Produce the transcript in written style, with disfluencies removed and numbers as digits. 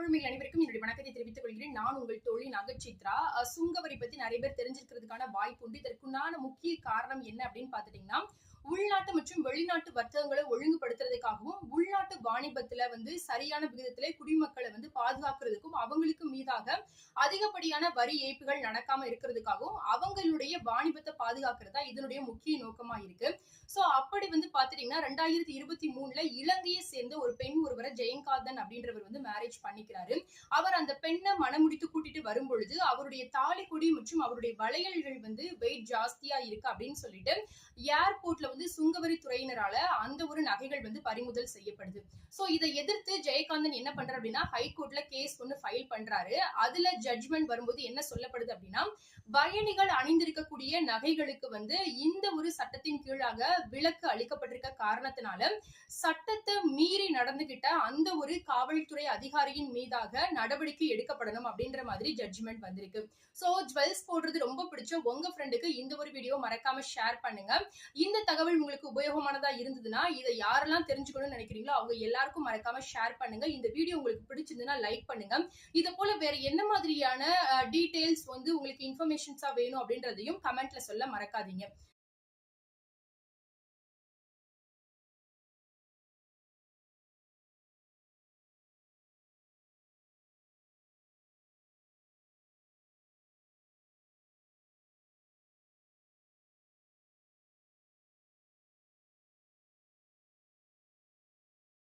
தோழமைகள் அனைவருக்கும் என்னுடைய வணக்கத்தை தெரிவித்துக் கொள்கிறேன். நான் உங்கள் தோழி நகச்சித்ரா. சுங்க வரி பத்தி நிறைய பேர் தெரிஞ்சிருக்கிறதுக்கான வாய்ப்பு உண்டு. இதற்குண்டான முக்கிய காரணம் என்ன அப்படின்னு பாத்துட்டீங்கன்னா, உள்நாட்டு மற்றும் வெளிநாட்டு வர்த்தகங்களை ஒழுங்குபடுத்துறதுக்காகவும், உள்நாட்டு வாணிபத்துல சரியான விகிதத்திலே குடிமக்களை பாதுகாக்கிறதுக்கும், அவங்களுக்கு மீதாக அதிகப்படியான வரி ஏய்ப்புகள் நடக்காம இருக்கிறதுக்காகவும், அவங்களுடைய வாணிபத்தை பாதுகாக்கிறதா இதனுடைய முக்கிய நோக்கமா இருக்கு. சோ அப்படி பாத்துட்டீங்கன்னா 2023ல இலங்கையை சேர்ந்த ஒரு பெண் ஒருவரை ஜெயகாந்தன் அப்படின்றவர் மேரேஜ் பண்ணிக்கிறாரு. அவர் அந்த பெண்ணை மனமுடித்து கூட்டிட்டு வரும் பொழுது அவருடைய தாலிக்கொடி மற்றும் அவருடைய வளையல்கள் வெயிட் ஜாஸ்தியா இருக்கு அப்படின்னு சொல்லிட்டு ஏர்போர்ட்ல சுங்கவரி துறையினரால அந்த ஒரு நகைகள் பறிமுதல் செய்யப்படுது. சோ இதை எதிர்த்து ஜெயகாந்தன் என்ன பண்றாரு அப்படின்னா ஹைகோர்ட்ல கேஸ் ஃபைல் பண்றாரு. அதுல ஜட்ஜ்மெண்ட் வரும்போது என்ன சொல்லப்படுது அப்படின்னா, பயணிகள் அணிந்திருக்கக்கூடிய நகைகளுக்கு இந்த ஒரு சட்டத்தின் கீழாக விலக்கு அளிக்கப்பட்டிருக்க காரணத்தினால சட்டத்தை மீறி நடந்துகிட்ட அந்த ஒரு காவல்துறை அதிகாரியின் மீதாக நடவடிக்கை எடுக்கப்படணும் அப்படின்ற மாதிரி ஜட்ஜ்மெண்ட் வந்திருக்கு. சோ ஜுவல்ஸ் போடுறது ரொம்ப பிடிச்ச உங்க ஃப்ரெண்டுக்கு இந்த ஒரு வீடியோ மறக்காம ஷேர் பண்ணுங்க. இந்த தகவல் உங்களுக்கு உபயோகமானதா இருந்ததுன்னா இதை யாரெல்லாம் தெரிஞ்சுக்கணும்னு நினைக்கிறீங்களோ அவங்க எல்லாருக்கும் மறக்காம ஷேர் பண்ணுங்க. இந்த வீடியோ உங்களுக்கு பிடிச்சிருந்ததுன்னா லைக் பண்ணுங்க. இதை போல வேற என்ன மாதிரியான டீடைல்ஸ் உங்களுக்கு இன்ஃபர்மேஷன்ஸா வேணும் அப்படின்றதையும் கமெண்ட்ல சொல்ல மறக்காதீங்க.